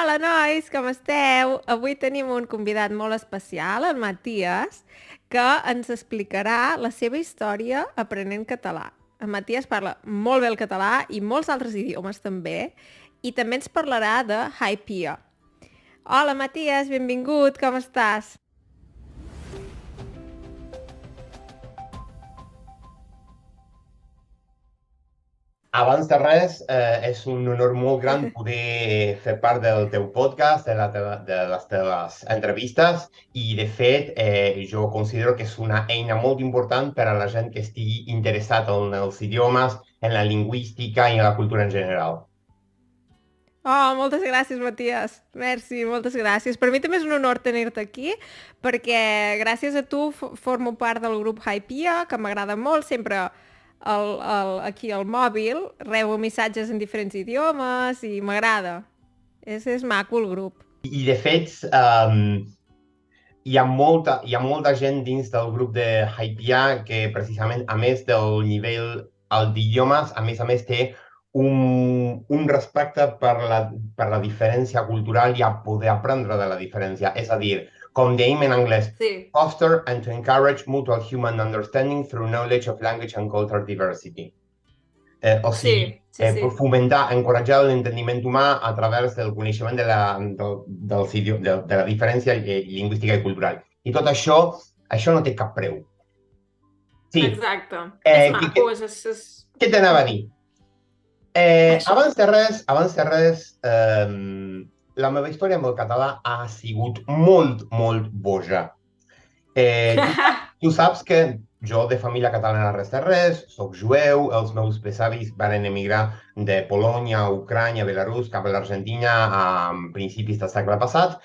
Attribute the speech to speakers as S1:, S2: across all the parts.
S1: Hola, nois, com esteu? Avui tenim un convidat molt especial, el Matías, que ens explicarà la seva història aprenent català. En Matías parla molt bé el català i molts altres idiomes també, i també ens parlarà de Hypia. Hola, Matías, benvingut, com estàs?
S2: Abans de res, és un honor molt gran poder fer part del teu podcast, de les teves entrevistes, i de fet jo considero que és una eina molt important per a la gent que estigui interessat en els idiomes, en la lingüística i en la cultura en general.
S1: Oh, moltes gràcies, Matías. Merci, moltes gràcies. Per mi també és un honor tenir-te aquí, perquè gràcies a tu formo part del grup Hypia, que m'agrada molt. Sempre aquí al mòbil rebo missatges en diferents idiomes i m'agrada. És maco el grup.
S2: I de fet, hi ha molta gent dins del grup de Hypia que precisament, a més del nivell alt d'idiomes, a més té un respecte per la diferència cultural i a poder aprendre de la diferència. És a dir, com dèiem en anglès,
S1: Sí,
S2: foster and to encourage mutual human understanding through knowledge of language and cultural diversity. O sigui,
S1: sí, sí, sí.
S2: fomentar, encoratjar l'entendiment humà a través del coneixement de la diferència lingüística i cultural. I tot això, això no té cap preu. Sí,
S1: Exacte. És maco,
S2: què t'anava a dir?
S1: això.
S2: Abans de res, la meva història amb el català ha sigut molt, molt boja. Tu saps que jo de família catalana res de res, soc jueu, els meus besavis van emigrar de Polònia, Ucrània, Belarus cap a l'Argentina a principis del segle passat,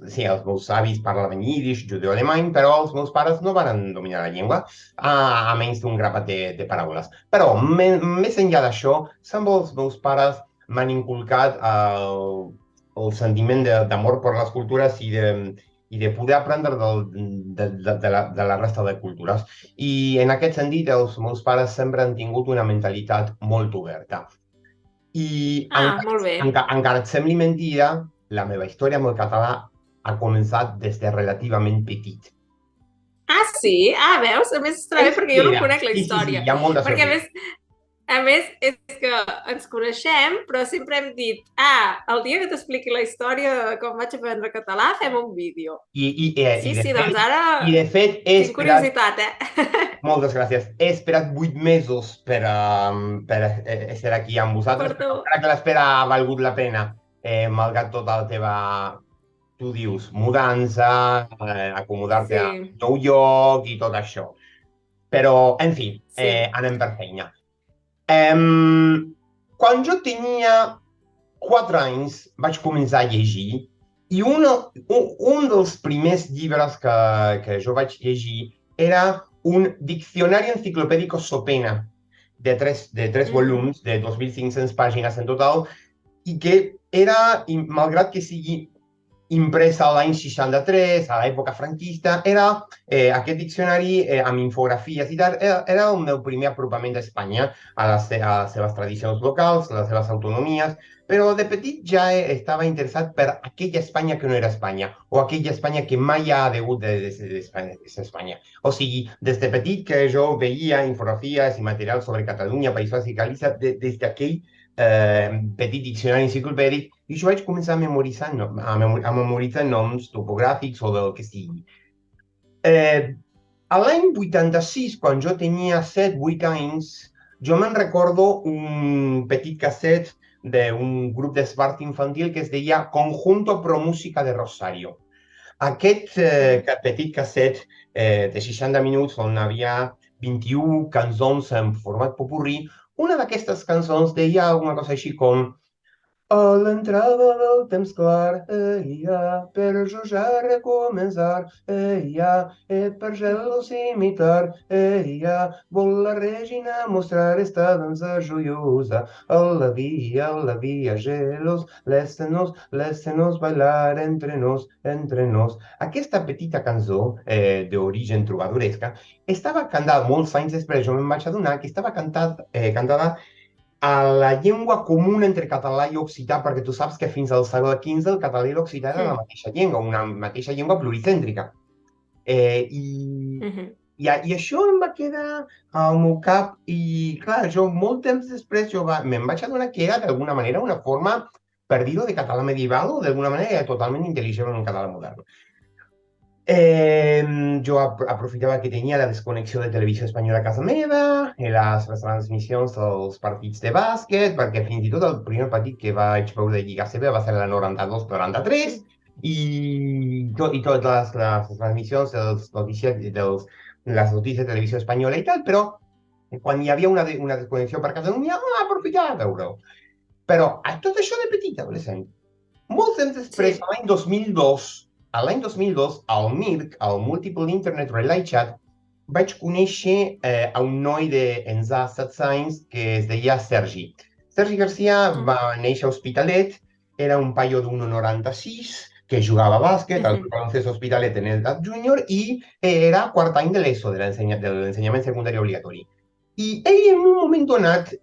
S2: sí, els meus avis parlaven yiddish, judeo-alemany, però els meus pares no van dominar la llengua, a menys d'un grapat de paraules. Però més enllà d'això, sempre els meus pares m'han inculcat el sentiment d'amor per les cultures i de poder aprendre de la resta de cultures. I en aquest sentit, els meus pares sempre han tingut una mentalitat molt oberta. I
S1: Ah, molt bé.
S2: encara et sembli mentida, la meva història amb el català ha començat des de relativament petit.
S1: Ah, sí? Ah, veus? A més, estarà bé perquè jo no
S2: Espera,
S1: conec la
S2: sí,
S1: història.
S2: hi ha molta
S1: Perquè,
S2: sorpresa.
S1: a més, és que ens coneixem, però sempre hem dit, el dia que t'expliqui la història de com vaig aprendre català, fem un vídeo.
S2: I
S1: Sí, sí, doncs ara
S2: de fet he
S1: tinc
S2: esperat,
S1: curiositat, eh?
S2: moltes gràcies, he esperat 8 mesos per estar aquí amb vosaltres,
S1: Per tu.
S2: però crec que l'espera ha valgut la pena, malgrat tota la teva, tu dius, mudança, acomodar-te a
S1: Sí,
S2: nou lloc i tot això. Però, en fi,
S1: sí.
S2: anem per feina. Quan jo tenia 4 anys vaig començar a llegir i un dels primers llibres que jo vaig llegir era un diccionari enciclopèdic Sopena de tres
S1: Mm.
S2: volums de 2.500 pàgines en total i que era, malgrat que sigui impresa a l'any 63, a l'època franquista, era aquest diccionari amb infografies i tal, era el meu primer apropament a Espanya, a les seves tradicions locals, a les seves autonomies, però de petit ja estava interessat per aquella Espanya que no era Espanya, o aquella Espanya que mai ha degut de ser Espanya. O sigui, des de petit que jo veia infografies i material sobre Catalunya, País Basc i Galícia, des d'aquell petit diccionari enciclopèdic, i jo vaig començar a memoritzar, a memoritzar noms topogràfics o del que sigui. Eh, a l'any 86, quan jo tenia 7, 8 anys, jo me'n recordo un petit casset d'un grup d'esbart infantil que es deia Conjunto Pro Música de Rosario. Aquest
S1: Mm.
S2: petit casset de 60 minuts on hi havia 21 cançons en format popurrí, una d'aquestes cançons deia alguna cosa així com a l'entrada del temps clar, per jo ja recomençar, per gelos imitar, vol la regina mostrar esta dansa joiosa, alla via, gelos, laisse-nos bailar entre nos. Aquesta petita cançó d'origen trobadoresca estava cantada molts anys després, jo me'n vaig adonar que estava cantada a la llengua comuna entre català i occità, perquè tu saps que fins al segle XV el català i l'occità eren la mateixa llengua, una mateixa llengua pluricèntrica. I això em va quedar al meu cap i, clar, jo molt temps després me'n vaig adonar que era d'alguna manera una forma, per dir-ho, de català medieval o d'alguna manera totalment intel·ligent en un català modern. Jo aprofitava que tenia la desconnexió de televisió espanyola a casa meva, i les transmissions dels partits de bàsquet, perquè fins i tot el primer partit que vaig veure de Lliga CB va ser la 92-93, i totes les transmissions les notícies de televisió espanyola i tal, però quan hi havia una desconnexió per Catalunya, aprofitava de veure-ho. Però tot això de petit adolescent. Molt temps després, l'any 2002, al MIRC, al Multiple Internet Relay Chat, vaig conèixer a un noi d'ençà 16 anys que es deia Sergi. Sergi Garcia va néixer a Hospitalet, era un paio d'1,96, que jugava a bàsquet al Baloncesto Hospitalet en edat júnior i era quart any de l'ESO, de l'ensenyament secundari obligatori. I ell en un moment donat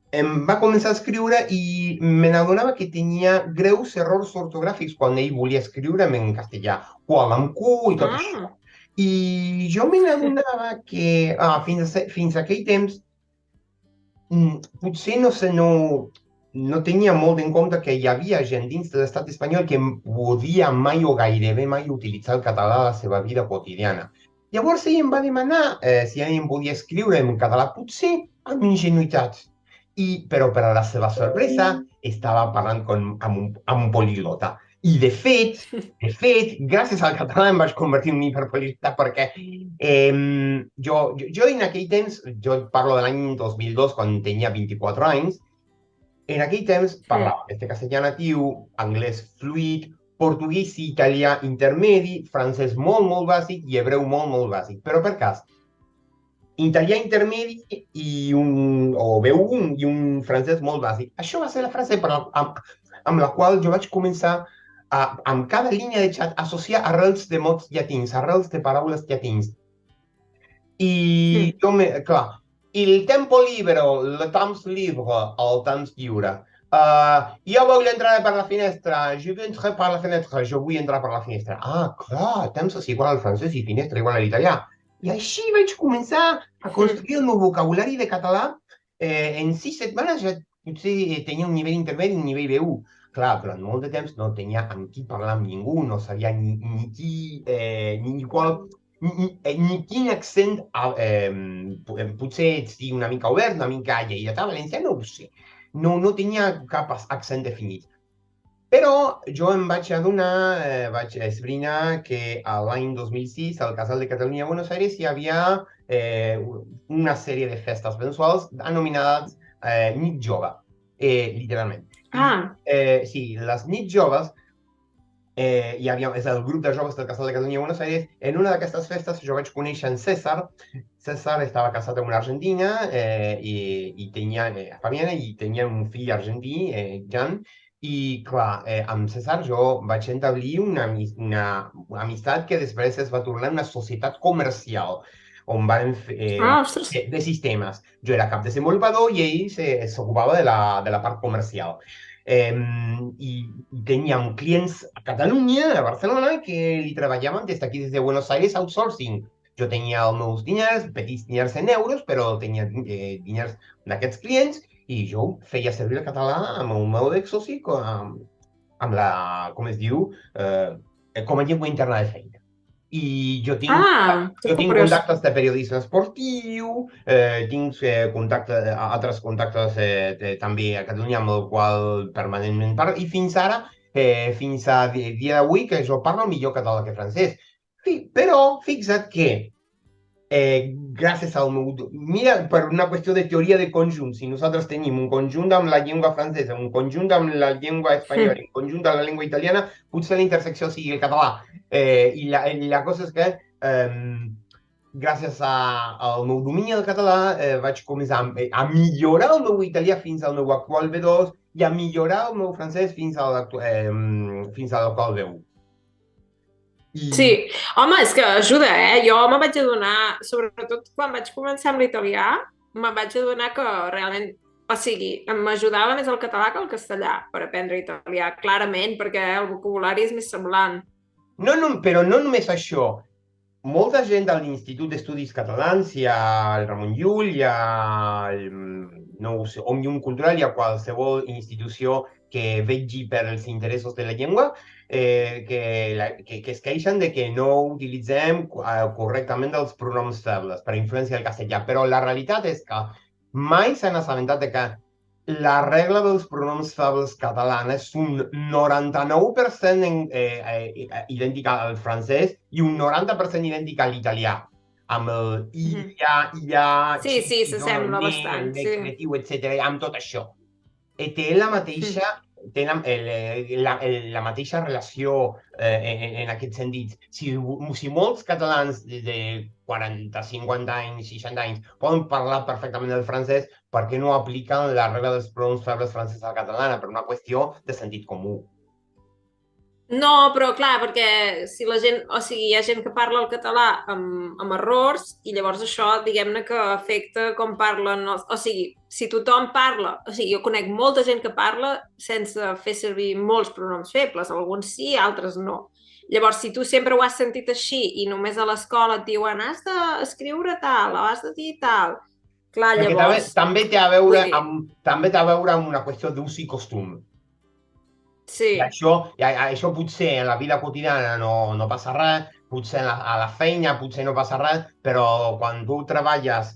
S2: em va començar a escriure i me n'adonava que tenia greus errors ortogràfics quan ell volia escriure'm en castellà, qual amb Q i tot això. I jo me n'adonava que fins a aquell temps potser no tenia molt en compte que hi havia gent dins de l'estat espanyol que podia mai o gairebé mai utilitzar el català a la seva vida quotidiana. Llavors ell em va demanar si ell em podia escriure en català, potser amb ingenuïtat. Però per a la seva sorpresa estava parlant amb un poliglota. I de fet, gràcies al català em vaig convertir en un hiperpoliglota perquè jo en aquell temps, jo parlo de l'any 2002 quan tenia 24 anys, en aquell temps parlava castellà natiu, anglès fluid, portuguès i italià intermedi, francès molt, molt bàsic i hebreu molt, molt bàsic. Però per cas, italià intermedi o B1 i un francès molt bàsic. Això va ser la frase amb la qual jo vaig començar amb cada línia de xat associar arrels de mots llatins, arrels de paraules llatins. I clar, il tempo libero, el temps libre, el temps lliure. Jo vull entrar per la finestra, je veux entrar per la finestra, jo vull entrar per la finestra. Clar, temps és igual al francès i finestra igual a l'italià. I així vaig començar a construir el meu vocabulari de català. En 6 setmanes ja potser tenia un nivell intermedi, un nivell B1. Clar, durant molt de temps no tenia amb qui parlar amb ningú, no sabia ni quin accent, potser sigui una mica obert, una mica lleidatà, valencià, no ho sé. No tenia cap accent definit. Però jo em vaig adonar, vaig esbrinar que l'any 2006 al Casal de Catalunya a Buenos Aires hi havia una sèrie de festes mensuals anomenades Nit Jove, literalment. Sí, les Nit Joves, és el grup de joves del Casal de Catalunya a Buenos Aires. En una d'aquestes festes jo vaig conèixer en César. César estava casat amb una argentina i tenia família i tenia un fill argentí, Jan. I, clar, amb César jo vaig establir una amistat que després es va tornar una societat comercial, on van fer de sistemes. Jo era cap desenvolupador i ell s'ocupava de la part comercial. I teníem clients a Catalunya, a Barcelona, que li treballaven des d'aquí, des de Buenos Aires, outsourcing. Jo tenia els meus diners, petits diners en euros, però tenia diners d'aquests clients i jo feia servir el català amb el meu exsoci amb la, com es diu, com a llengua interna de feina. I jo tinc contactes de periodisme esportiu, tinc altres contactes també a Catalunya amb el qual permanentment parlo, i fins ara, fins a dia d'avui, que jo parlo millor català que francès. Però fixa't que gràcies al meu... Mira, per una qüestió de teoria de conjunt, si nosaltres tenim un conjunt amb la llengua francesa, un conjunt amb la llengua espanyola, un conjunt amb la llengua italiana, potser la intersecció sigui el català. I la cosa és que gràcies al meu domini del català vaig començar a millorar el meu italià fins al meu actual B2 i a millorar el meu francès fins a l'actual B1.
S3: Sí, home, és que ajuda, Jo me vaig adonar, sobretot quan vaig començar amb l'italià,
S1: me'n vaig adonar que realment, o sigui, m'ajudava més el català que el castellà per aprendre italià, clarament, perquè el vocabulari és més semblant.
S2: No, no, però no només això. Molta gent de l'Institut d'Estudis Catalans, hi ha el Ramon Llull, hi ha el, no ho sé, Òmnium Cultural, hi ha qualsevol institució que vegi per els interessos de la llengua, que es queixen de que no utilitzem correctament els pronoms febles per influència del castellà. Però la realitat és que mai s'han assabentat de que la regla dels pronoms febles catalana és un 99% idèntica al francès i un 90% idèntica a l'italià, amb el
S1: Mhm.
S2: illa,
S1: Sí, sí,
S2: ci, sono,
S1: s'assembla
S2: ne,
S1: bastant, sí.
S2: l'excretiu, etc., amb tot això. Té la
S1: Mm.
S2: mateixa, té la mateixa relació en aquest sentit. Si molts catalans de 40, 50 anys, 60 anys poden parlar perfectament el francès, per què no apliquen la regla dels pronoms febles francès a la catalana? Per una qüestió de sentit comú.
S1: No, però clar, perquè si la gent, o sigui, hi ha gent que parla el català amb errors i llavors això, diguem-ne que afecta com parlen, o sigui, si tothom parla, o sigui, jo conec molta gent que parla sense fer servir molts pronoms febles, alguns sí, altres no. Llavors, si tu sempre ho has sentit així i només a l'escola et diuen has d'escriure tal o has de dir tal, clar,
S2: Perquè també,
S1: llavors,
S2: també té a
S1: vull
S2: veure
S1: dir,
S2: amb, també té a veure amb una qüestió d'ús i costum.
S1: sí,
S2: I això potser en la vida quotidiana no passa res, potser a la feina potser no passa res, però quan tu treballes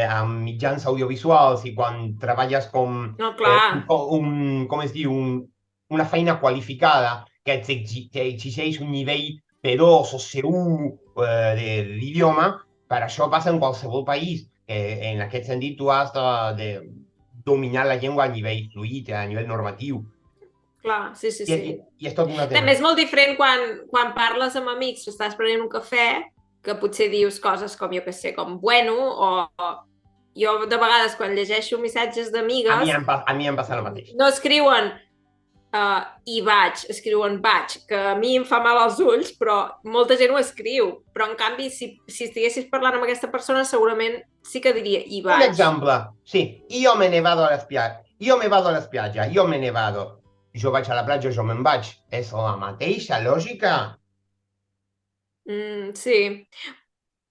S2: amb mitjans audiovisuals i quan treballes
S1: no,
S2: eh,
S1: clar,
S2: com es diu, una feina qualificada que t'exigeix un nivell B2 o C1 de l'idioma, per això passa en qualsevol país. En aquest sentit, tu has de dominar la llengua a nivell fluid, a nivell normatiu.
S1: clar, sí, sí,
S2: I,
S1: sí.
S2: i, i és tot un tema.
S1: També és molt diferent quan parles amb amics, estàs prenent un cafè, que potser dius coses com, jo que sé, com bueno, o jo de vegades quan llegeixo missatges d'amigues
S2: A mi em passa el mateix.
S1: no escriuen hi vaig, escriuen vaig, que a mi em fa mal als ulls, però molta gent ho escriu. Però en canvi, si estiguessis parlant amb aquesta persona, segurament sí que diria hi
S2: Un
S1: vaig.
S2: exemple, sí, io me ne vado alla spiaggia, io me vado alla spiaggia, io me ne vado. Jo vaig a la platja, jo me'n vaig. És la mateixa lògica.
S1: Sí,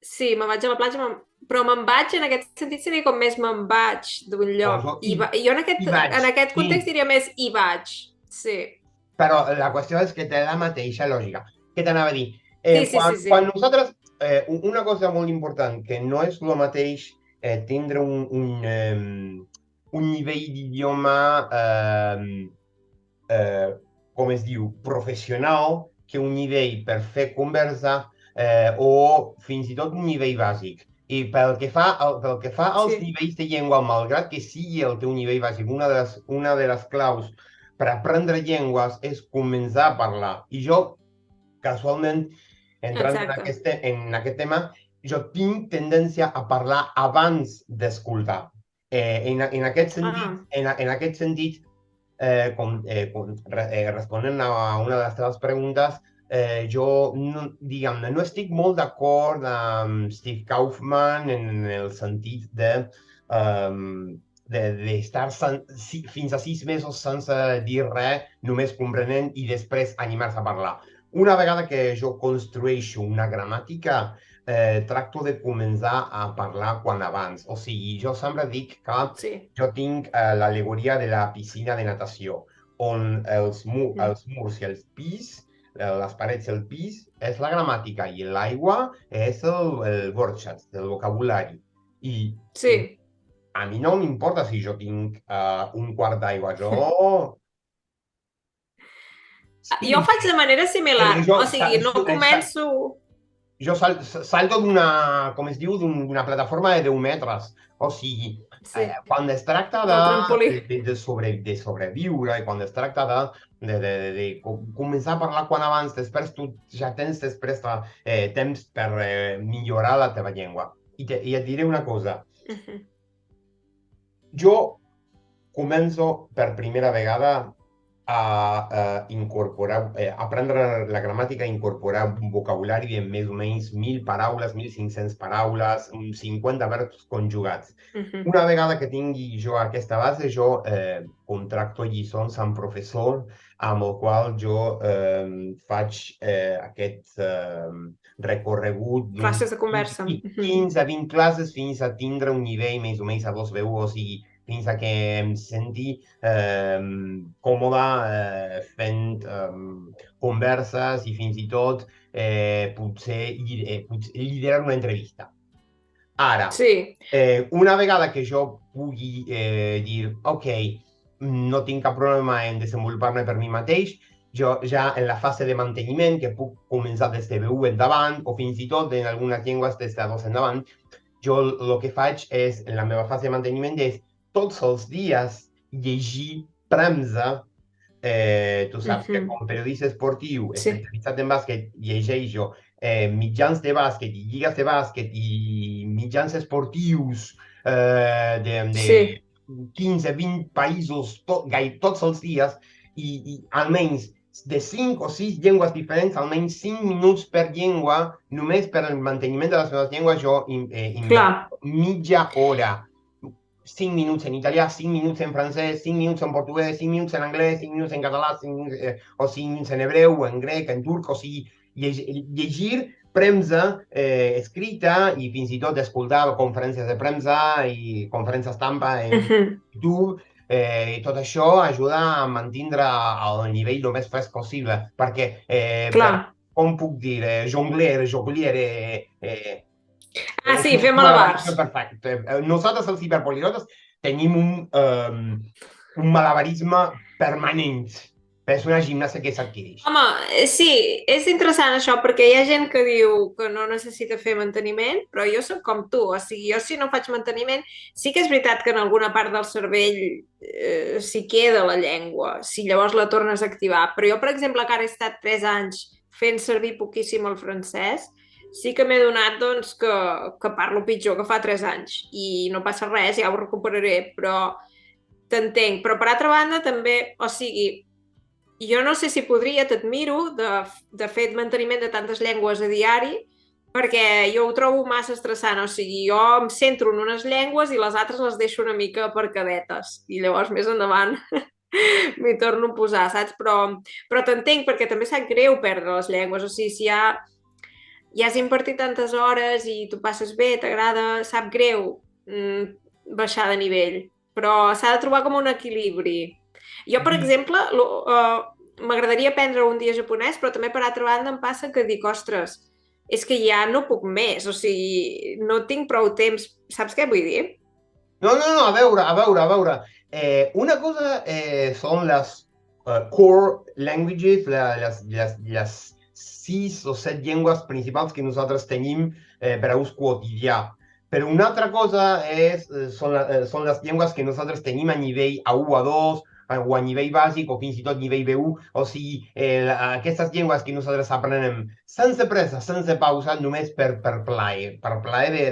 S1: sí, me'n vaig a la platja, però me'n vaig en aquest sentit seria com més me'n vaig d'un
S2: O
S1: lloc.
S2: jo
S1: Jo
S2: hi vaig,
S1: en aquest
S2: sí.
S1: context diria més hi vaig. Sí.
S2: Però la qüestió és que té la mateixa lògica. Què t'anava a dir?
S1: Sí, sí, sí,
S2: Quan
S1: sí.
S2: nosaltres, una cosa molt important, que no és el mateix tindre un nivell d'idioma com es diu, professional, que un nivell per fer conversa o fins i tot un nivell bàsic. I pel que fa als
S1: Sí,
S2: nivells de llengua, malgrat que sigui el teu nivell bàsic, una de les claus per aprendre llengües és començar a parlar. I jo, casualment, entrant
S1: exacte.
S2: en aquest tema, jo tinc tendència a parlar abans d'escoltar. En aquest sentit,
S1: Ah,
S2: responent a una de les teves preguntes, jo, no, diguem-ne, no estic molt d'acord amb Steve Kaufman en el sentit d'estar fins a 6 mesos sense dir res, només comprenent i després animar-se a parlar. Una vegada que jo construeixo una gramàtica, tracto de començar a parlar quan abans. O sigui, jo sempre dic que
S1: sí.
S2: jo tinc l'al·legoria de la piscina de natació, on
S1: Mm.
S2: els murs i els pis, les parets i el pis, és la gramàtica i l'aigua és el Borchardt, el vocabulari. I
S1: Sí.
S2: a mi no m'importa si jo tinc un quart d'aigua, jo...
S1: Jo ho
S2: Sí,
S1: faig de manera similar.
S2: jo,
S1: O sigui, no començo...
S2: jo salto com es diu, d'una plataforma de 10 metres. O sigui,
S1: Sí,
S2: quan es tracta
S1: del trampolí.
S2: de sobreviure i quan es tracta de començar a parlar quan abans, després tu ja tens després temps per millorar la teva llengua. I et diré una cosa. Jo començo per primera vegada a incorporar, aprendre la gramàtica, incorporar un vocabulari de més o menys 1.000 paraules, 1.500 paraules, uns 50 verbs conjugats. Una vegada que tingui jo aquesta base, jo contracto lliçons amb professor amb el qual jo faig aquest recorregut
S1: Classes de
S2: d'uns
S1: conversa.
S2: 15 a 20 classes fins a tindre un nivell més o menys a 2B1, o sigui, fins a que em senti còmode fent converses i fins i tot potser liderar una entrevista. Ara,
S1: Sí.
S2: una vegada que jo pugui dir, ok, no tinc cap problema en desenvolupar-me per mi mateix, jo ja en la fase de manteniment, que puc començar des de B1 endavant, o fins i tot en algunes llengües des de A2 endavant, jo el que faig és, en la meva fase de manteniment, és tots els dies llegir premsa. Tu saps que com a periodista esportiu
S1: Sí.
S2: especialitzat en bàsquet llegeixo mitjans de bàsquet i lligues de bàsquet i mitjans esportius de
S1: Sí.
S2: 15-20 països tots els dies i almenys de 5 o 6 llengües diferents, almenys 5 minuts per llengua, només per al manteniment de les meves llengües, jo
S1: Clar.
S2: inverteixo mitja hora. 5 minuts en italià, 5 minuts en francès, 5 minuts en portuguès, 5 minuts en anglès, 5 minuts en català, 5 minuts, o 5 minuts en hebreu, en grec, en turc, o sigui, llegir premsa escrita i fins i tot escoltar conferències de premsa i conferències tampa en YouTube. I tot això ajuda a mantindre el nivell el més fresc possible, perquè,
S1: Clar.
S2: com puc dir, jongliere,
S1: Ah, sí,
S2: un
S1: fer
S2: malabarisme
S1: malabars.
S2: perfecte. Nosaltres, els hiperpoliglòtes, tenim un malabarisme permanent. És una gimnàsia que s'adquireix.
S1: Home, sí, és interessant això, perquè hi ha gent que diu que no necessita fer manteniment, però jo sóc com tu, o sigui, jo si no faig manteniment, sí que és veritat que en alguna part del cervell s'hi queda la llengua, si llavors la tornes a activar, però jo, per exemple, que ara he estat 3 anys fent servir poquíssim el francès, sí que m'he donat doncs, que parlo pitjor que fa 3 anys, i no passa res, ja ho recuperaré, però t'entenc. Però per altra banda també, o sigui, jo no sé si podria, t'admiro, de fer manteniment de tantes llengües a diari, perquè jo ho trobo massa estressant, o sigui, jo em centro en unes llengües i les altres les deixo una mica per cadetes, i llavors més endavant m'hi torno a posar, saps? Però t'entenc, perquè també sap greu perdre les llengües, o sigui, si ja has impartit tantes hores i tu passes bé, t'agrada, sap greu baixar de nivell, però s'ha de trobar com un equilibri. Jo, per exemple, m'agradaria aprendre un dia japonès, però també per altra banda em passa que dic, ostres, és que ja no puc més, o sigui, no tinc prou temps. Saps què vull dir?
S2: No, a veure. Una cosa són les core languages, les 6 o 7 llengües principals que nosaltres tenim per a ús quotidià. Però una altra cosa són les llengües que nosaltres tenim a nivell A1, A2, o a nivell bàsic, o fins i tot nivell B1. O sigui, aquestes llengües que nosaltres aprenem sense pressa, sense pausa, només per plaer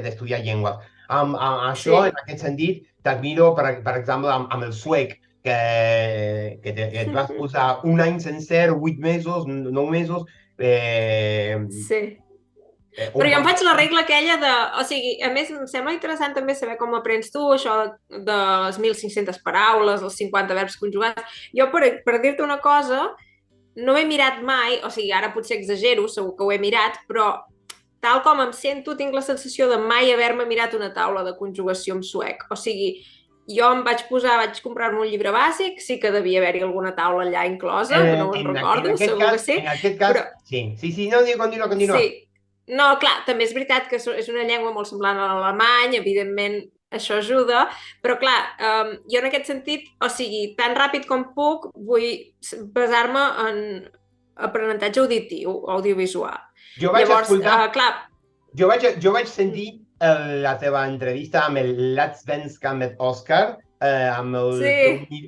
S2: d'estudiar llengües. Això,
S1: Sí.
S2: en aquest sentit, t'admiro, per exemple, amb el suec, que et vas posar un any sencer, 8 mesos, 9 mesos,
S1: Sí. Però
S2: un
S1: jo em faig la
S2: poc...
S1: regla aquella de... O sigui, a més, em sembla interessant també saber com aprens tu, això de les 1.500 paraules, els 50 verbs conjugats. Jo, per dir-te una cosa, no he mirat mai, o sigui, ara potser exagero, segur que ho he mirat, però tal com em sento, tinc la sensació de mai haver-me mirat una taula de conjugació en suec. O sigui, jo em vaig comprar-me un llibre bàsic, sí que devia haver-hi alguna taula allà inclosa, que no me'n recordo, segur que sí.
S2: En aquest cas,
S1: Però,
S2: sí, no, continua.
S1: sí, no, clar, també és veritat que és una llengua molt semblant a l'alemany, evidentment això ajuda, però clar, jo en aquest sentit, o sigui, tan ràpid com puc, vull basar-me en aprenentatge auditiu, audiovisual.
S2: Jo vaig
S1: Llavors,
S2: escoltar,
S1: clar...
S2: jo vaig sentir la teva entrevista amb el Latsvenska med Òscar, amb el teu,
S1: Sí.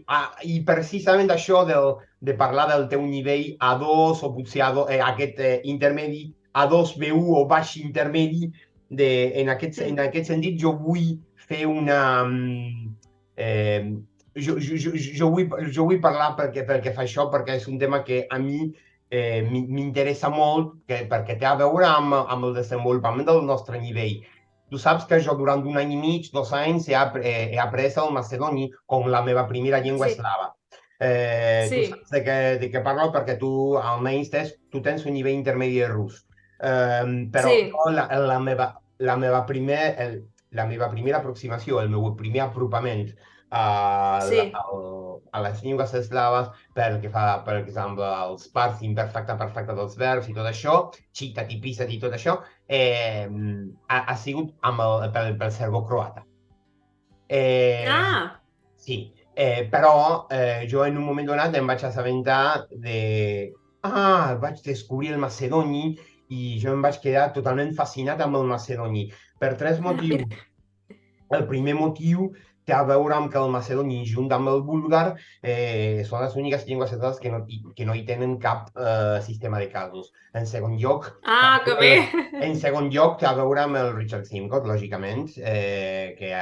S2: i precisament això de parlar del teu nivell A2 o potser aquest intermedi A2 B1 o baix intermedi, en aquest sentit jo vull fer una jo vull parlar perquè fa això, perquè és un tema que a mi m'interessa molt, perquè té a veure amb el desenvolupament del nostre nivell. Tu saps que jo durant un any i mig, 2 anys, he après el macedoni com la meva primera llengua
S1: Sí,
S2: eslava. Tu
S1: sí,
S2: saps de què parlo perquè tu almenys tu tens un nivell intermedi de rus. Però
S1: sí,
S2: jo, la meva primera aproximació, el meu primer apropament
S1: sí.
S2: a les llengües eslaves pel que fa, per exemple, als parts imperfecte, perfecte dels verbs i tot això, citat i pisat i tot això, ha sigut pel serbocroata. Eh,
S1: Ah,
S2: sí, però jo en un moment donat em vaig assabentar de... Ah, vaig descobrir el macedoni i jo em vaig quedar totalment fascinat amb el macedoni per tres
S1: mira.
S2: motius. El primer motiu té a veure amb que el macedoni, junt amb el búlgar, són les úniques llengües estatals que no hi tenen cap sistema de casos. En segon lloc,
S1: Ah, que bé.
S2: té a veure amb el Richard Simcoe, lògicament, que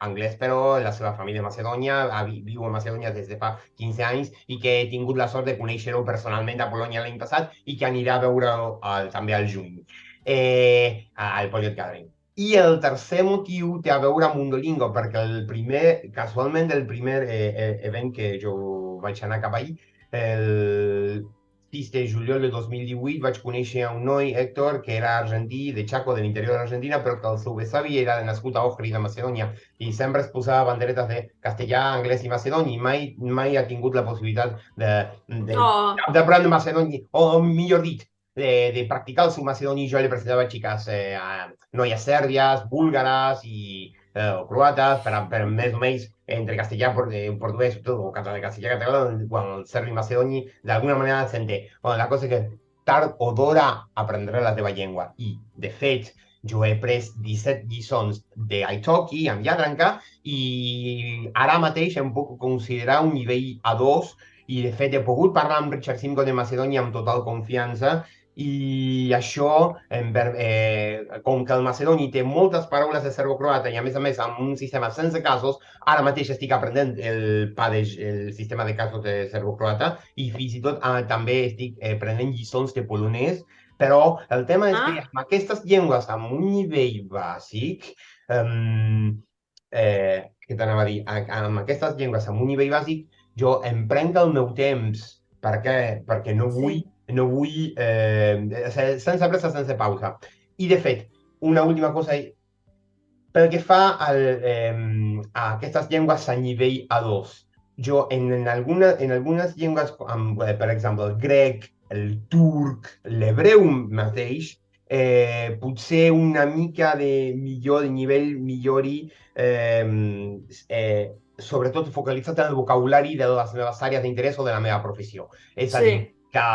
S2: anglès, però la seva família a Macedònia, viu a Macedònia des de fa 15 anys i que he tingut la sort de conèixer-ho personalment a Polònia l'any passat i que anirà a veure també al juny, al Poliot Gathering. I el tercer motiu té a veure amb Undolingo, perquè casualment, el primer event que jo vaig anar cap ahir, el 6 de juliol de 2018, vaig conèixer un noi, Héctor, que era argentí, de Chaco, de l'interior de l'Argentina, però que el seu besavi era nascut a Ohrid, a Macedònia, i sempre es posava banderetes de castellà, anglès i macedoni, i mai ha tingut la possibilitat
S1: Oh,
S2: d'aprendre macedoni, o millor dit, de practicar el seu macedoni. Jo li presentava xiques, noies sèrbies, búlgares o croates, per més o menys entre castellà, portuguès, o castellà, català, quan el serbi macedoni d'alguna manera s'entén. Bueno, la cosa és que tard o d'hora aprendré la teva llengua. I, de fet, jo he pres 17 lliçons d'italki amb Jadranka i ara mateix em puc considerar un nivell A2 i, de fet, he pogut parlar amb Richard Simco de Macedònia amb total confiança i això, com que el macedoni té moltes paraules de serbocroata i a més amb un sistema sense casos, ara mateix estic aprenent el sistema de casos de serbocroata i fins i tot també estic prenent lliçons de polonès, però el tema és que
S1: ah,
S2: amb aquestes llengües amb un nivell bàsic, què t'anava a dir? Amb aquestes llengües amb un nivell bàsic, jo em prenc el meu temps. Per què? Perquè
S1: sí,
S2: no vull sense pressa, sense pausa. I, de fet, una última cosa, pel que fa a aquestes llengües a nivell A2, jo en algunes llengües, per exemple, el grec, el turc, l'hebreu mateix, potser una mica de nivell millori, sobretot focalitzat en el vocabulari de les meves àrees d'interès o de la meva professió. És a dir,
S1: sí,
S2: que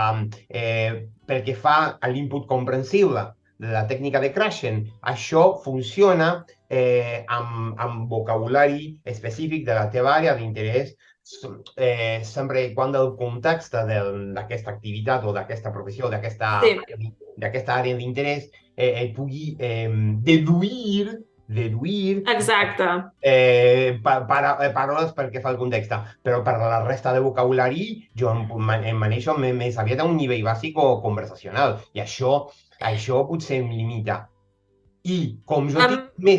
S2: pel que fa a l'input comprensible de la tècnica de Krashen, això funciona amb vocabulari específic de la teva àrea d'interès, sempre quan el context d'aquesta activitat o d'aquesta professió,
S1: sí,
S2: d'aquesta àrea d'interès, pugui deduir
S1: exacte.
S2: paraules pel que fa al context, però per la resta de vocabulari jo em maneixo més aviat a un nivell bàsic o conversacional, i això potser em limita. I com jo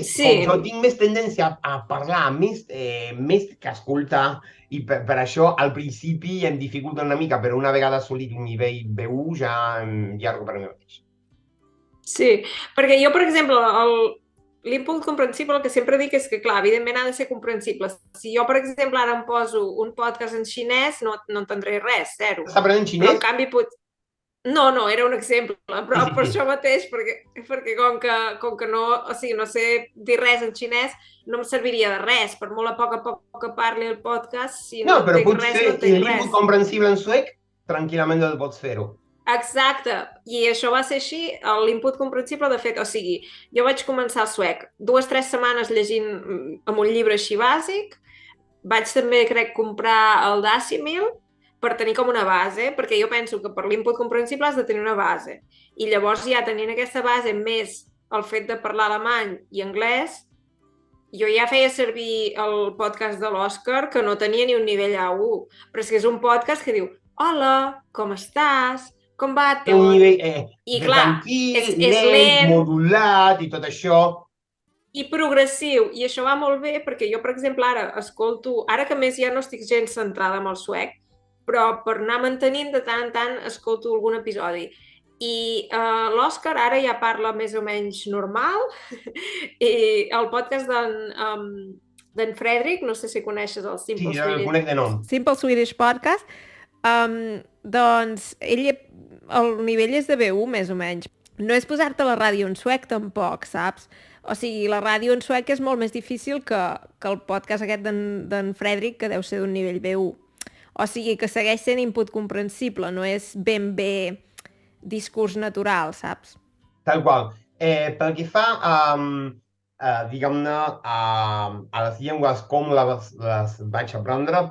S1: Sí,
S2: tinc més tendència a parlar més que a escoltar, i per això al principi em dificulta una mica, però una vegada assolit un nivell B1 ja em llargo per mi mateix.
S1: sí, perquè jo, per exemple, l'input comprensible, el que sempre dic és que, clar, evidentment ha de ser comprensible. Si jo, per exemple, ara em poso un podcast en xinès, no entendré res, zero.
S2: Estàs aprenent
S1: Però, en
S2: xinès?
S1: canvi, no, no, era un exemple,
S2: Sí,
S1: però
S2: sí,
S1: per
S2: sí.
S1: això mateix, perquè com que no, o sigui, no sé dir res en xinès, no em serviria de res, per molt a poc que parli el podcast, si
S2: No,
S1: no
S2: però
S1: entenc res,
S2: potser
S1: no entenc
S2: l'input
S1: res.
S2: comprensible en suec, tranquil·lament el pots fer-ho.
S1: Exacte, i això va ser així, l'input comprensible, de fet, o sigui, jo vaig començar suec 2 o 3 setmanes llegint amb un llibre així bàsic, vaig també, crec, comprar el Decimil per tenir com una base, perquè jo penso que per l'input comprensible has de tenir una base. I llavors ja tenint aquesta base més el fet de parlar alemany i anglès,
S3: Jo ja feia servir el podcast de l'Òscar, que no tenia ni un nivell A1, però és que és un podcast que diu hola, com estàs? Com va
S2: Té un
S3: tot?
S2: nivell
S3: I clar,
S2: tranquil,
S3: és
S2: lent,
S3: lent
S2: modulat i tot això.
S3: i progressiu, i això va molt bé perquè jo, per exemple, ara escolto, ara que més ja no estic gens centrada en el suec, però per anar mantenint de tant en tant escolto algun episodi. I l'Òscar ara ja parla més o menys normal, i el podcast d'en Frederick, no sé si coneixes el
S2: Sí,
S3: Simple
S2: el
S3: Swedish.
S2: conec de nom.
S1: Simple Swedish Podcast, doncs el nivell és de B1 més o menys. No és posar-te la ràdio en suec tampoc, saps? O sigui, la ràdio en suec és molt més difícil que el podcast aquest d'en Frederick, que deu ser d'un nivell B1. O sigui, que segueix sent input comprensible, no és ben bé discurs natural, saps?
S2: Tal qual. Pel que fa diguem-ne, a les llengües com les vaig aprendre,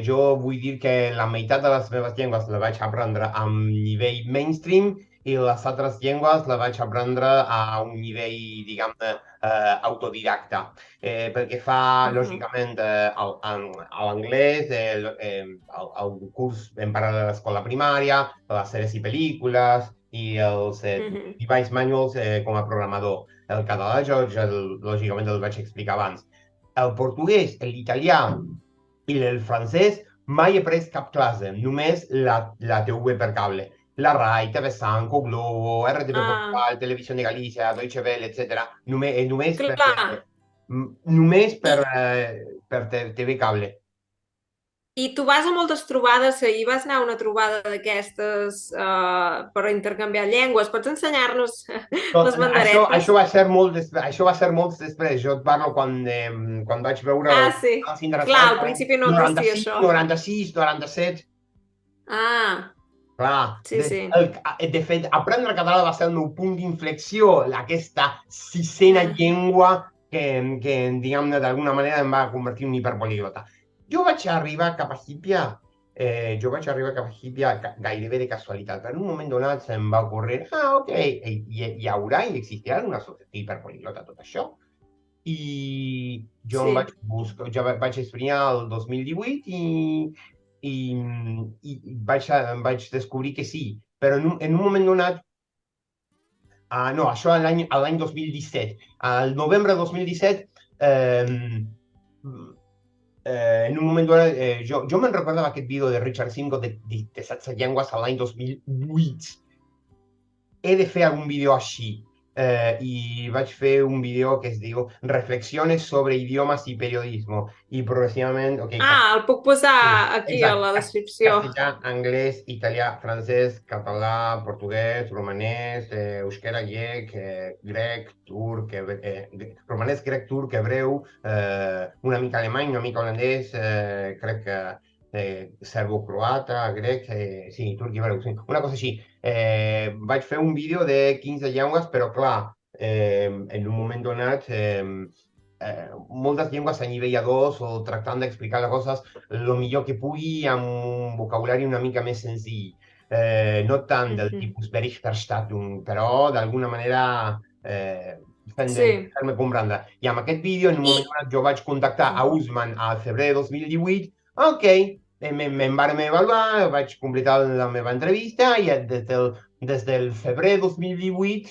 S2: jo vull dir que la meitat de les meves llengües les vaig aprendre a un nivell mainstream i les altres llengües les vaig aprendre a un nivell, diguem-ne, autodidacta. Pel que fa, lògicament, a l'anglès, el curs en paral·lel a l'escola primària, les sèries i pel·lícules, i els device manuals com a programador. El català, lògicament, el vaig explicar abans. El portuguès, l'italià i el francès mai he pres cap classe, només la TV per cable. La RAI, TV5, O Globo, RTV Portugal, Televisió de Galícia, Deutsche Welle, etc. Només per TV cable.
S3: I tu vas a moltes trobades, ahir vas anar a una trobada d'aquestes per intercanviar llengües. Pots ensenyar-nos les banderetes?
S2: Això va ser molt després. Jo et parlo quan vaig veure
S3: sí.
S2: els interessants.
S3: Clar, al principi no existia això.
S2: 96, 97. Clar.
S3: Sí.
S2: De fet, aprendre català va ser el meu punt d'inflexió, aquesta sisena llengua que diguem-ne, d'alguna manera em va convertir en un hiperpoliglota. Jo vaig arribar cap a Hípia gairebé de casualitat. Per un moment donat se'm va ocórrer, ok, hi existirà una societat hiperpoliglota, tot això. I jo vaig esbrinar el 2018 i vaig descobrir que sí. Però en un moment donat, no, això l'any 2017. Al novembre de 2017, en un moment donat, jo me'n recordava aquest vídeo de Richard Simco de 16 llengües a l'any 2008. He de fer algun vídeo així. I vaig fer un vídeo que es diu Reflexiones sobre idiomas y periodismo. I progressivament... Okay,
S3: el puc posar aquí a la descripció.
S2: Castellà, anglès, italià, francès, català, portuguès, romanès, euskera, grec, turc, romanès, grec, turc, hebreu, una mica alemany, una mica holandès, crec que serbo-croata, grec, sí, turc i hebreu, sí, una cosa així. Vaig fer un vídeo de 15 llengües, però clar, en un moment donat, moltes llengües a nivell A2 o tractant d'explicar les coses el millor que pugui amb un vocabulari una mica més senzill. No tant del tipus Berichterstattung, però d'alguna manera fer-me comprendre. I amb aquest vídeo, en un moment donat, jo vaig contactar a Usman al febrer de 2018. Ok, me'n van avaluar, vaig completar la meva entrevista i des del febrer 2018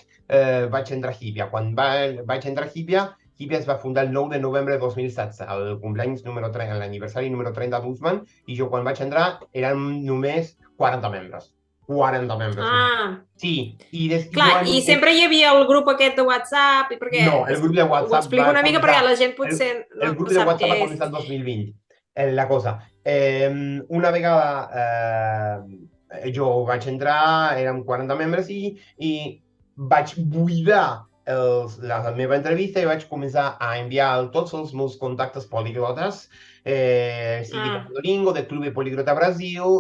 S2: vaig entrar a Hípia. Quan vaig entrar a Hípia es va fundar el 9 de novembre de 2016, el cumpleaños número 30, l'aniversari número 30 d'Usman, i jo quan vaig entrar eren només 40 membres. 40 membres. Sí.
S3: Clar, i sempre hi havia el grup aquest de WhatsApp?
S2: No, el grup de WhatsApp...
S3: Ho explico una mica perquè la gent potser
S2: el grup de WhatsApp va començar el 2020. La cosa. Una vegada jo vaig entrar, érem 40 membres i vaig buidar la meva entrevista i vaig començar a enviar tots els meus contactes poliglotes, sigui de Duolingo, de Club de Poliglota Brasil,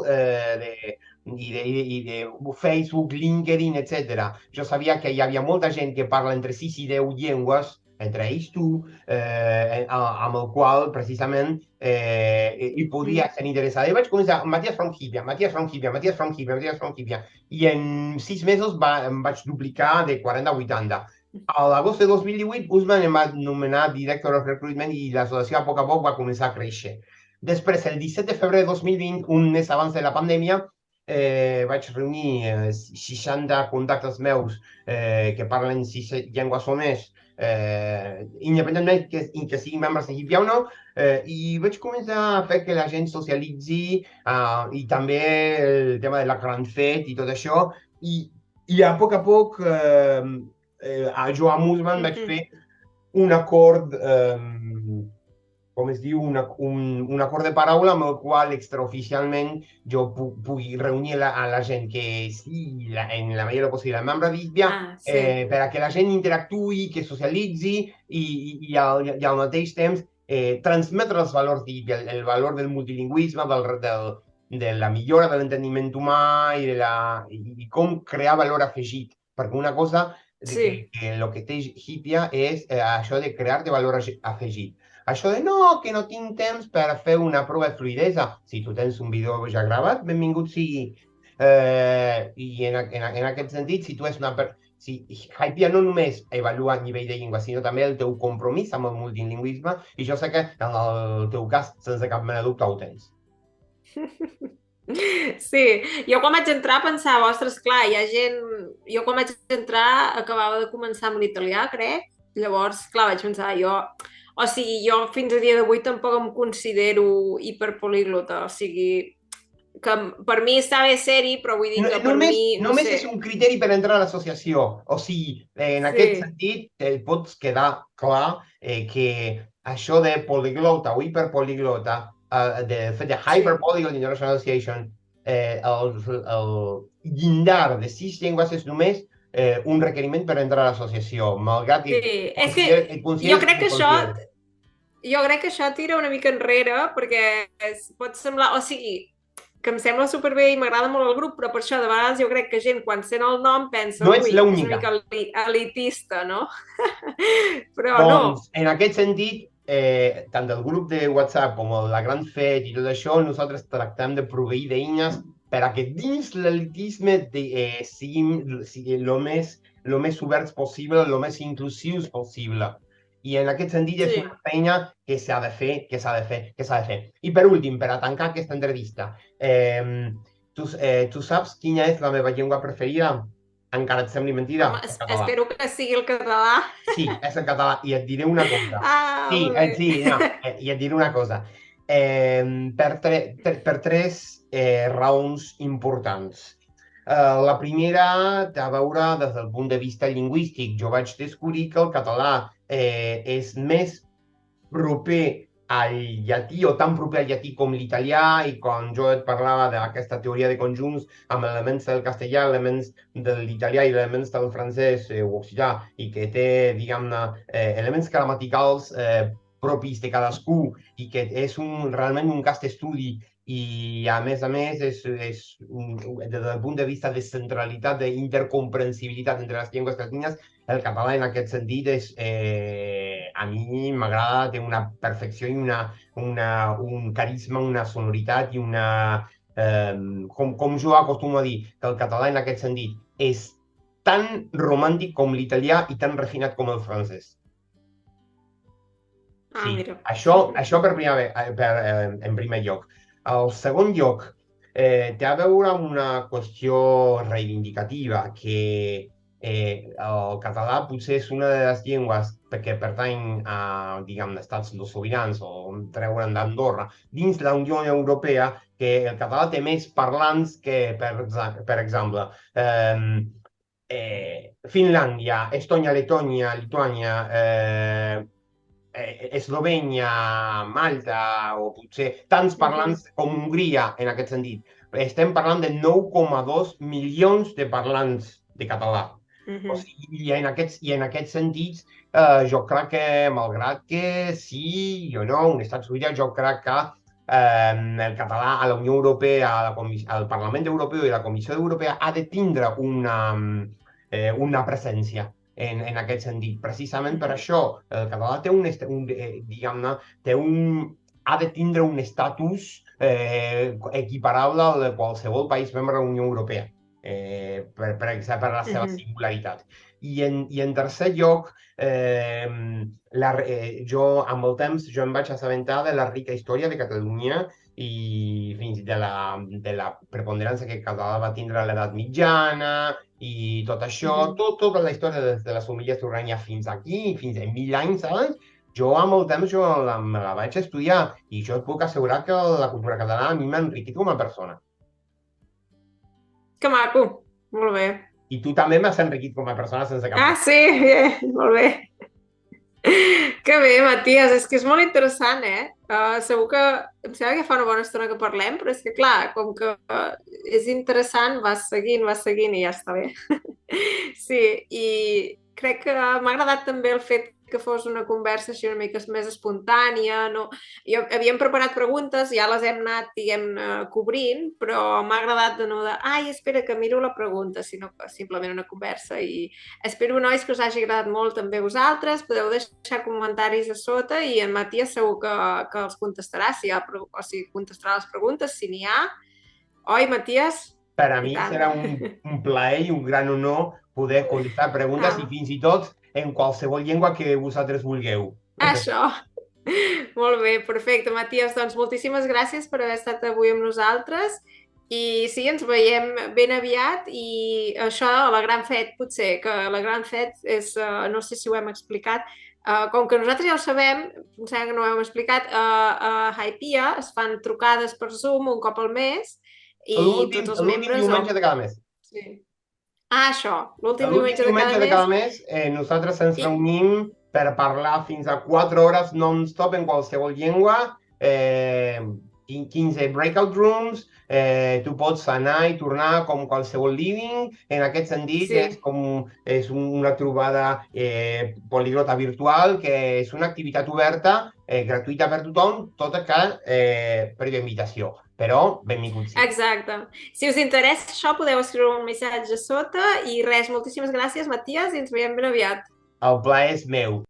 S2: i de Facebook, LinkedIn, etc. Jo sabia que hi havia molta gent que parla entre 6 i 10 llengües, entre ells tu, amb el qual precisament hi podria ser interessada. I vaig començar, Matías from Hípia, i en 6 mesos em vaig duplicar de 40 a 80. A l'agost de 2018, Usman em va nomenar Director of Recruitment i l'associació a poc va començar a créixer. Després, el 17 de febrer de 2020, un mes abans de la pandèmia, vaig reunir 60 contactes meus que parlen 6 llengües o més, independentment que siguin membres de Hipia o no, i vaig començar a fer que la gent socialitzi i també el tema de la gran fet i tot això, i a poc a Joan Musman vaig fer un acord, com es diu, un acord de paraula amb el qual extraoficialment jo pugui reunir a la gent que sigui en la mesura possible membre d'ISBIA per a que la gent interactuï, que socialitzi i al mateix temps transmetre els valors d'ISBIA, el valor del multilingüisme, de la millora de l'entendiment humà i com crear valor afegit. Perquè una cosa que el que té Hipia és això de crear-te valor afegit. Això de que no tinc temps per fer una prova de fluidesa. Si tu tens un vídeo ja gravat, benvingut sigui. I en aquest sentit, si tu és una si Hypia no només avalua a nivell de llengua, sinó també el teu compromís amb el multilingüisme, i jo sé que en el teu cas, sense cap mena de dubte, ho tens.
S3: Sí, jo quan vaig entrar pensava, ostres, clar, hi ha gent... Jo quan vaig entrar acabava de començar amb l'italià, crec, llavors, clar, vaig pensar, o sigui, jo fins a dia d'avui tampoc em considero hiperpolíglota, o sigui, que per mi està bé ser-hi, però vull dir que per mi...
S2: Només és un criteri per entrar a l'associació. O sigui, en aquest sentit, pots quedar clar que això de poliglota o hiperpoliglota, de fet de Hyperpolyglot International Association, el llindar de 6 llengües és només un requeriment per entrar a l'associació, malgrat que
S3: és que jo crec que això tira una mica enrere, perquè pot semblar, o sigui, que em sembla superbé i m'agrada molt el grup, però per això de vegades jo crec que gent quan sent el nom pensa
S2: no ets l'única.
S3: És una mica elitista, no? Però
S2: doncs, no. En aquest sentit, tant el grup de WhatsApp com la Gran Fet i tot això, nosaltres tractem de proveir d'eines per a que dins l'elitisme siguin el més oberts possible, el més inclusius possible. I en aquest sentit és una feina que s'ha de fer. I per últim, per a tancar aquesta entrevista, tu saps quina és la meva llengua preferida? Encara et sembli mentida?
S3: Espero que sigui el català.
S2: Sí, és el català. I et diré una cosa. I et diré una cosa. Per tres raons importants. La primera té a veure des del punt de vista lingüístic. Jo vaig descobrir que el català és més proper al llatí o tan proper al llatí com l'italià, i quan jo et parlava d'aquesta teoria de conjunts amb elements del castellà, elements de l'italià i elements del francès o occità, i que té, diguem-ne, elements gramaticals propis de cadascú, i que és realment un cas d'estudi, i a més, des del punt de vista de centralitat, d'intercomprensibilitat entre les llengües llatines, el català en aquest sentit a mi m'agrada, té una perfecció i un carisma, una sonoritat i com jo acostumo a dir, que el català en aquest sentit és tan romàntic com l'italià i tan refinat com el francès. Sí, això en primer lloc. En segon lloc, té a veure amb una qüestió reivindicativa, que el català potser és una de les llengües que pertany a, diguem, estats sobirans o treuen d'Andorra dins la Unió Europea, que el català té més parlants que, per exemple, Finlàndia, Estònia, Letònia, Lituània, Eslovènia, Malta, o potser tants parlants com Hongria en aquest sentit. Estem parlant de 9,2 milions de parlants de català. O sigui, i en aquests sentits, jo crec que, malgrat que sí o no, un estat sobirà, jo crec que el català a la Unió Europea, al Parlament Europeu i a la Comissió Europea ha de tindre una presència en aquest sentit. Precisament per això el català ha de tindre un estatus equiparable al de qualsevol país membre de la Unió Europea. per la seva singularitat. I en tercer lloc, jo amb el temps jo em vaig assabentar de la rica història de Catalunya i fins de la preponderància que Català va tindre a l'edat mitjana i tot això, tota la història des de les famílies Urania fins aquí, fins a 1000 anys abans, jo amb el temps me la vaig estudiar i jo et puc assegurar que la cultura catalana a mi m'ha enriquit com a persona.
S3: Que maco, molt bé.
S2: I tu també m'has enriquit com a persona sense cap...
S3: Ah, sí? Molt bé. Que bé, Matías, és que és molt interessant, segur que em sembla que fa una bona estona que parlem, però és que, clar, com que és interessant, vas seguint i ja està bé. Sí, i crec que m'ha agradat també el fet que fos una conversa així una mica més espontània. No? Jo havíem preparat preguntes, ja les hem anat, diguem-ne, cobrint, però m'ha agradat de no ai, espera, que miro la pregunta, sinó que simplement una conversa. I espero, nois, que us hagi agradat molt també a vosaltres. Podeu deixar comentaris a sota i en Matías segur que els contestarà, o sigui, contestarà les preguntes, si n'hi ha. Oi, Matías?
S2: Per a mi serà un plaer i un gran honor poder contestar preguntes i fins i tot en qualsevol llengua que vosaltres vulgueu.
S3: Això. Molt bé, perfecte, Matías. Doncs moltíssimes gràcies per haver estat avui amb nosaltres i sí, ens veiem ben aviat i això, la Gran Fet, potser, que la Gran Fet és, no sé si ho hem explicat, com que nosaltres ja ho sabem, em sembla que no ho hem explicat, a Hypia es fan trucades per Zoom un cop al mes i tots els membres...
S2: L'últim diumenge de cada mes.
S3: Sí. Ah, això, l'últim diumenge
S2: de cada mes. Nosaltres ens reunim per parlar fins a 4 hores non-stop en qualsevol llengua, 15 breakout rooms, tu pots anar i tornar com qualsevol living, en aquest sentit és una trobada poliglota virtual, que és una activitat oberta, gratuïta per tothom, tot que prèvia invitació. Però benvinguts.
S3: Exacte. Si us interessa això, podeu escriure un missatge a sota i res, moltíssimes gràcies, Matías, i ens veiem ben aviat.
S2: El plaer és meu.